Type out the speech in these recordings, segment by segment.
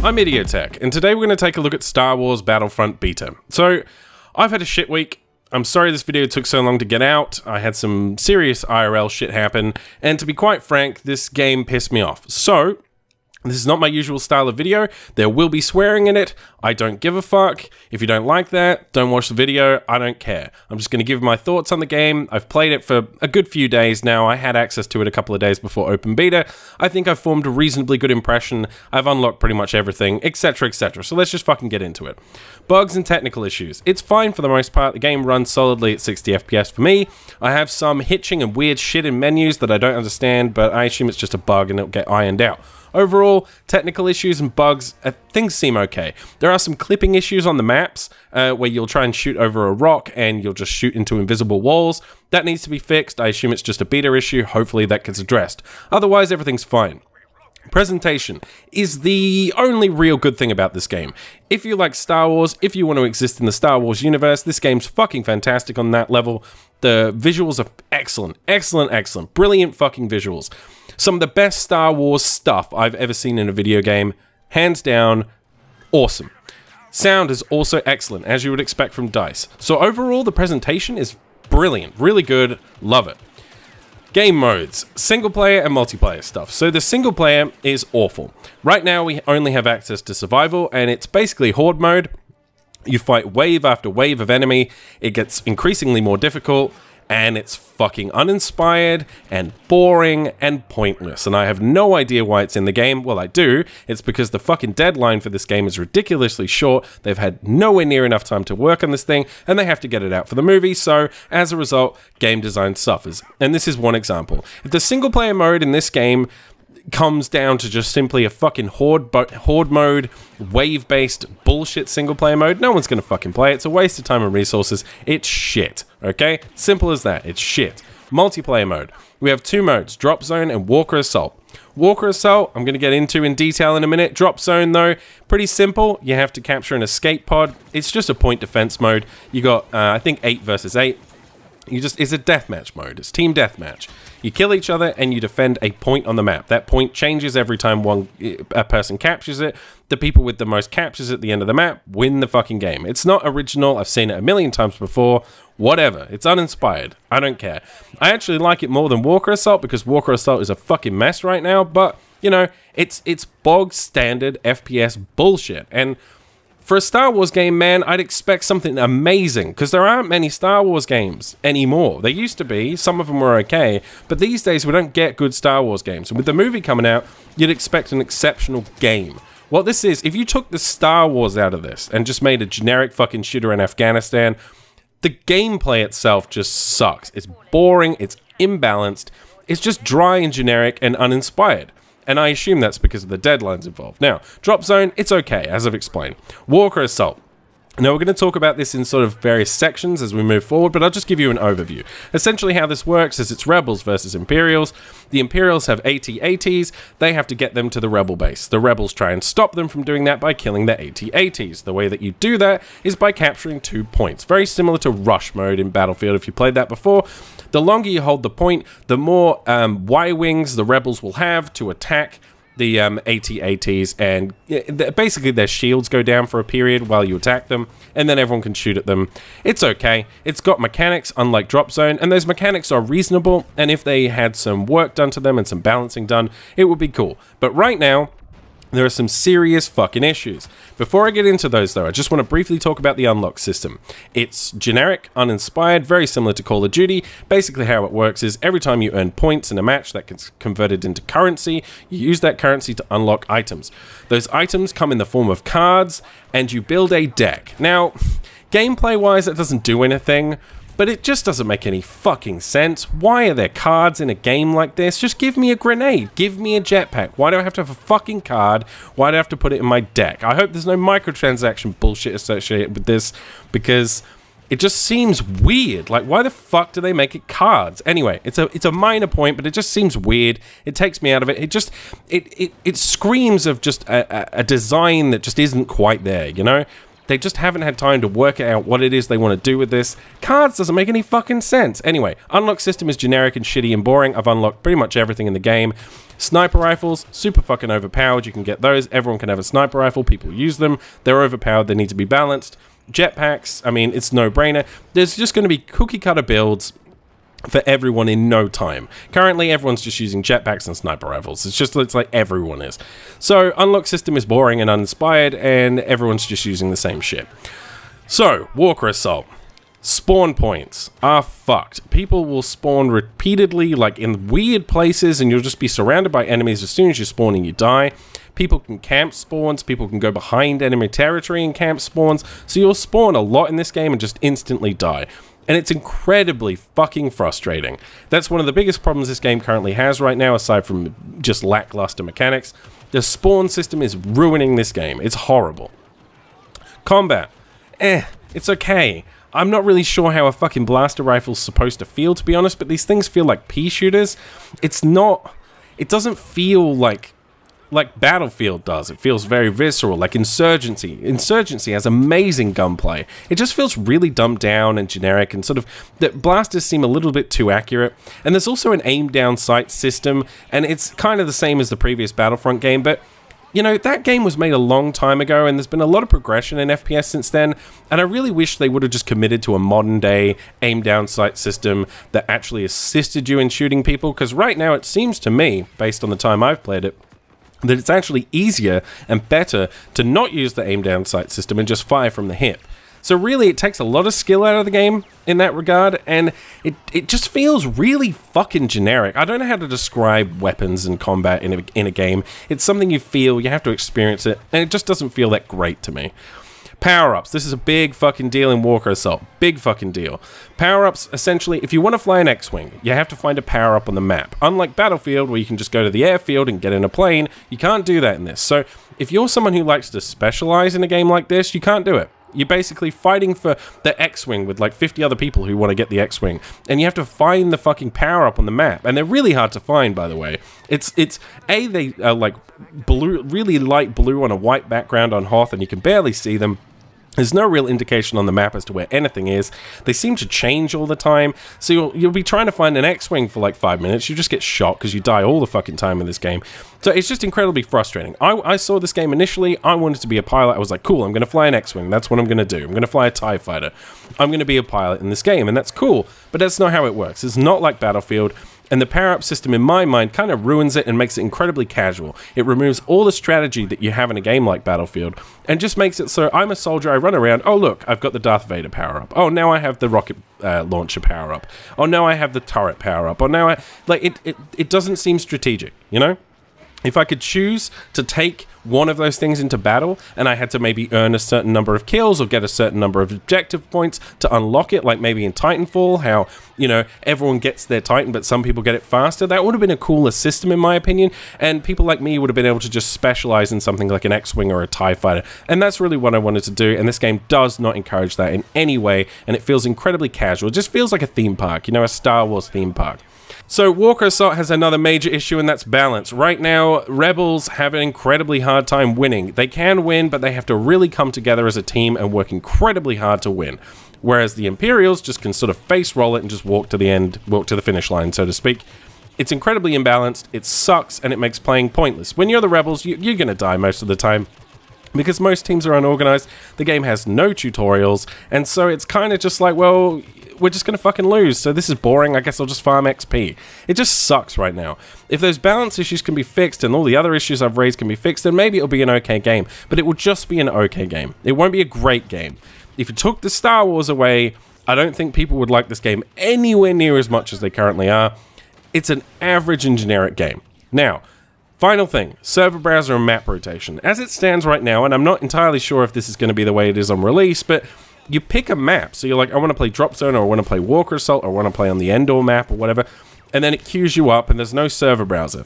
I'm Idiotech, and today we're going to take a look at Star Wars Battlefront Beta. So, I've had a shit week. I'm sorry this video took so long to get out. I had some serious IRL shit happen, and to be quite frank, this game pissed me off. So, this is not my usual style of video. There will be swearing in it. I don't give a fuck. If you don't like that, don't watch the video. I don't care. I'm just going to give my thoughts on the game. I've played it for a good few days now. I had access to it a couple of days before open beta. I think I've formed a reasonably good impression. I've unlocked pretty much everything, etc, etc. So let's just fucking get into it. Bugs and technical issues. It's fine for the most part. The game runs solidly at 60 FPS for me. I have some hitching and weird shit in menus that I don't understand, but I assume it's just a bug and it'll get ironed out. Overall, technical issues and bugs, things seem okay. There are some clipping issues on the maps where you'll try and shoot over a rock and you'll just shoot into invisible walls. That needs to be fixed. I assume it's just a beta issue. Hopefully that gets addressed. Otherwise, everything's fine. Presentation is the only real good thing about this game. If you like Star Wars, if you want to exist in the Star Wars universe, this game's fucking fantastic on that level. The visuals are excellent, excellent, excellent. Brilliant fucking visuals. Some of the best Star Wars stuff I've ever seen in a video game. Hands down, awesome. Sound is also excellent, as you would expect from DICE. So overall, the presentation is brilliant, really good, love it. Game modes, single player and multiplayer stuff. So the single player is awful. Right now we only have access to survival and it's basically horde mode. You fight wave after wave of enemy. It gets increasingly more difficult and it's fucking uninspired and boring and pointless. And I have no idea why it's in the game. Well, I do. It's because the fucking deadline for this game is ridiculously short. They've had nowhere near enough time to work on this thing, and they have to get it out for the movie, so as a result, game design suffers. And this is one example. If the single player mode in this game comes down to just simply a fucking horde mode, wave-based bullshit single-player mode, no one's gonna fucking play it. It's a waste of time and resources. It's shit, okay? Simple as that. It's shit. Multiplayer mode. We have two modes, Drop Zone and Walker Assault. Walker Assault, I'm gonna get into in detail in a minute. Drop Zone, though, pretty simple. You have to capture an escape pod. It's just a point defense mode. You got, I think, 8 versus 8. It's a deathmatch mode. It's team deathmatch. You kill each other and you defend a point on the map. That point changes every time a person captures it. The people with the most captures at the end of the map win the fucking game. It's not original. I've seen it a million times before. Whatever. It's uninspired. I don't care. I actually like it more than Walker Assault because Walker Assault is a fucking mess right now. But, you know, it's bog standard FPS bullshit. And for a Star Wars game, man, I'd expect something amazing, because there aren't many Star Wars games anymore. There used to be, some of them were okay, but these days we don't get good Star Wars games. And with the movie coming out, you'd expect an exceptional game. What this is, if you took the Star Wars out of this and just made a generic fucking shooter in Afghanistan, the gameplay itself just sucks. It's boring, it's imbalanced, it's just dry and generic and uninspired. And I assume that's because of the deadlines involved. Now, Drop Zone, it's okay, as I've explained. Walker Assault. Now, we're going to talk about this in sort of various sections as we move forward, but I'll just give you an overview. Essentially, how this works is it's Rebels versus Imperials. The Imperials have AT-ATs. They have to get them to the Rebel base. The Rebels try and stop them from doing that by killing their AT-ATs. The way that you do that is by capturing 2 points. Very similar to Rush mode in Battlefield, if you played that before. The longer you hold the point, the more Y-wings the Rebels will have to attack the AT-ATs, and basically their shields go down for a period while you attack them, and then everyone can shoot at them. It's okay. It's got mechanics, unlike Drop Zone, and those mechanics are reasonable, and if they had some work done to them and some balancing done, it would be cool. But right now, there are some serious fucking issues. Before I get into those, though, I just want to briefly talk about the unlock system. It's generic, uninspired, very similar to Call of Duty. Basically how it works is every time you earn points in a match that gets converted into currency, you use that currency to unlock items. Those items come in the form of cards, and you build a deck. Now, gameplay-wise, it doesn't do anything, but it just doesn't make any fucking sense. Why are there cards in a game like this? Just give me a grenade. Give me a jetpack. Why do I have to have a fucking card? Why do I have to put it in my deck? I hope there's no microtransaction bullshit associated with this, because it just seems weird. Like, why the fuck do they make it cards? Anyway, it's a minor point, but it just seems weird. It takes me out of it. It just, it screams of just a design that just isn't quite there, you know? They just haven't had time to work out what it is they want to do with this. Cards doesn't make any fucking sense. Anyway, unlock system is generic and shitty and boring. I've unlocked pretty much everything in the game. Sniper rifles, super fucking overpowered. You can get those. Everyone can have a sniper rifle. People use them. They're overpowered. They need to be balanced. Jetpacks, I mean, it's no-brainer. There's just going to be cookie-cutter builds for everyone in no time. Currently, everyone's just using jetpacks and sniper rifles. It's like everyone is. So, unlock system is boring and uninspired, and everyone's just using the same shit. So, Walker Assault. Spawn points are fucked. People will spawn repeatedly, like in weird places, and you'll just be surrounded by enemies as soon as you spawn and you die. People can camp spawns, people can go behind enemy territory and camp spawns, so you'll spawn a lot in this game and just instantly die. And it's incredibly fucking frustrating. That's one of the biggest problems this game currently has right now, aside from just lackluster mechanics. The spawn system is ruining this game. It's horrible. Combat. It's okay. I'm not really sure how a fucking blaster rifle's supposed to feel, to be honest, but these things feel like pea shooters. It doesn't feel like Battlefield does. It feels very visceral, like Insurgency. Insurgency has amazing gunplay. It just feels really dumbed down and generic, and sort of, the blasters seem a little bit too accurate. And there's also an aim-down sight system, and it's kind of the same as the previous Battlefront game, but you know, that game was made a long time ago, and there's been a lot of progression in FPS since then, and I really wish they would have just committed to a modern-day aim-down sight system that actually assisted you in shooting people, because right now it seems to me, based on the time I've played it, that it's actually easier and better to not use the aim-down sight system and just fire from the hip. So really, it takes a lot of skill out of the game in that regard, and it just feels really fucking generic. I don't know how to describe weapons and combat in a game. It's something you feel, you have to experience it, and it just doesn't feel that great to me. Power-ups. This is a big fucking deal in Walker Assault. Big fucking deal. Power-ups, essentially, if you want to fly an X-Wing, you have to find a power-up on the map. Unlike Battlefield, where you can just go to the airfield and get in a plane, you can't do that in this. So, if you're someone who likes to specialize in a game like this, you can't do it. You're basically fighting for the X-Wing with like 50 other people who want to get the X-Wing, and you have to find the fucking power-up on the map, and they're really hard to find, by the way. They are like blue, really light blue on a white background on Hoth, and you can barely see them. There's no real indication on the map as to where anything is. They seem to change all the time, so you'll be trying to find an X-Wing for like 5 minutes. You just get shot because you die all the fucking time in this game. So it's just incredibly frustrating. I saw this game initially, I wanted to be a pilot. I was like, cool, I'm going to fly an X-Wing. That's what I'm going to do. I'm going to fly a TIE fighter. I'm going to be a pilot in this game, and that's cool. But that's not how it works. It's not like Battlefield. And the power-up system, in my mind, kind of ruins it and makes it incredibly casual. It removes all the strategy that you have in a game like Battlefield, and just makes it so I'm a soldier, I run around, oh look, I've got the Darth Vader power-up. Oh, now I have the rocket launcher power-up. Oh, now I have the turret power-up. Oh, now it doesn't seem strategic, you know? If I could choose to take one of those things into battle, and I had to maybe earn a certain number of kills or get a certain number of objective points to unlock it, like maybe in Titanfall, how, you know, everyone gets their Titan, but some people get it faster, that would have been a cooler system in my opinion, and people like me would have been able to just specialize in something like an X-Wing or a TIE fighter, and that's really what I wanted to do, and this game does not encourage that in any way, and it feels incredibly casual. It just feels like a theme park, you know, a Star Wars theme park. So Walker Assault has another major issue, and that's balance. Right now, Rebels have an incredibly hard time winning. They can win, but they have to really come together as a team and work incredibly hard to win. Whereas the Imperials just can sort of face roll it and just walk to the end, walk to the finish line, so to speak. It's incredibly imbalanced, it sucks, and it makes playing pointless. When you're the Rebels, you're going to die most of the time. Because most teams are unorganized, the game has no tutorials, and so it's kind of just like, well, we're just going to fucking lose, so this is boring, I guess I'll just farm XP. It just sucks right now. If those balance issues can be fixed and all the other issues I've raised can be fixed, then maybe it'll be an okay game, but it will just be an okay game. It won't be a great game. If you took the Star Wars away, I don't think people would like this game anywhere near as much as they currently are. It's an average and generic game. Now, final thing, server browser and map rotation. As it stands right now, and I'm not entirely sure if this is going to be the way it is on release, but you pick a map. So you're like, I want to play Drop Zone, or I want to play Walker Assault, or I want to play on the Endor map, or whatever. And then it queues you up, and there's no server browser.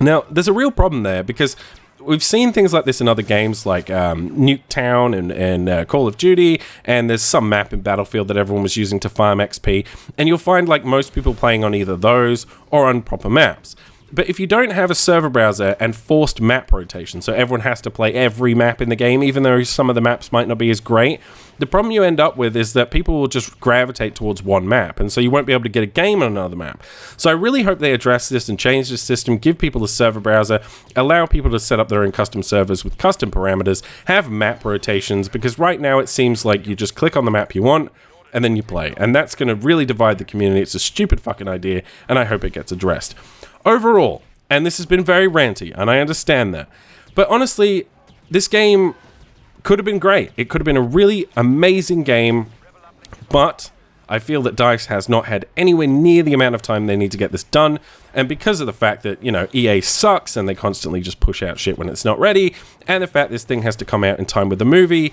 Now, there's a real problem there, because we've seen things like this in other games, like Nuketown and Call of Duty, and there's some map in Battlefield that everyone was using to farm XP. And you'll find, like, most people playing on either those or on proper maps. But if you don't have a server browser and forced map rotation, so everyone has to play every map in the game, even though some of the maps might not be as great, the problem you end up with is that people will just gravitate towards one map, and so you won't be able to get a game on another map. So I really hope they address this and change the system, give people a server browser, allow people to set up their own custom servers with custom parameters, have map rotations, because right now it seems like you just click on the map you want, and then you play. And that's going to really divide the community. It's a stupid fucking idea, and I hope it gets addressed. Overall, and this has been very ranty, and I understand that, but honestly, this game could have been great. It could have been a really amazing game, but I feel that DICE has not had anywhere near the amount of time they need to get this done, and because of the fact that, you know, EA sucks and they constantly just push out shit when it's not ready, and the fact this thing has to come out in time with the movie,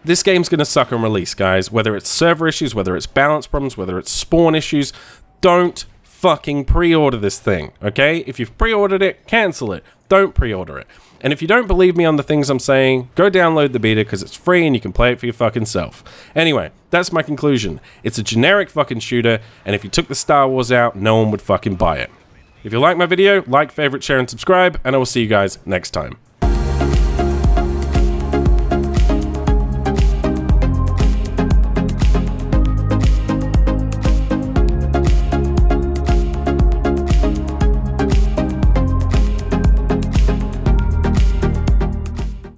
this game's gonna suck on release, guys. Whether it's server issues, whether it's balance problems, whether it's spawn issues, don't fucking pre-order this thing, okay? If you've pre-ordered it, cancel it. Don't pre-order it. And if you don't believe me on the things I'm saying, go download the beta because it's free and you can play it for your fucking self. Anyway, that's my conclusion. It's a generic fucking shooter, and if you took the Star Wars out, no one would fucking buy it. If you like my video, like, favorite, share, and subscribe, and I will see you guys next time.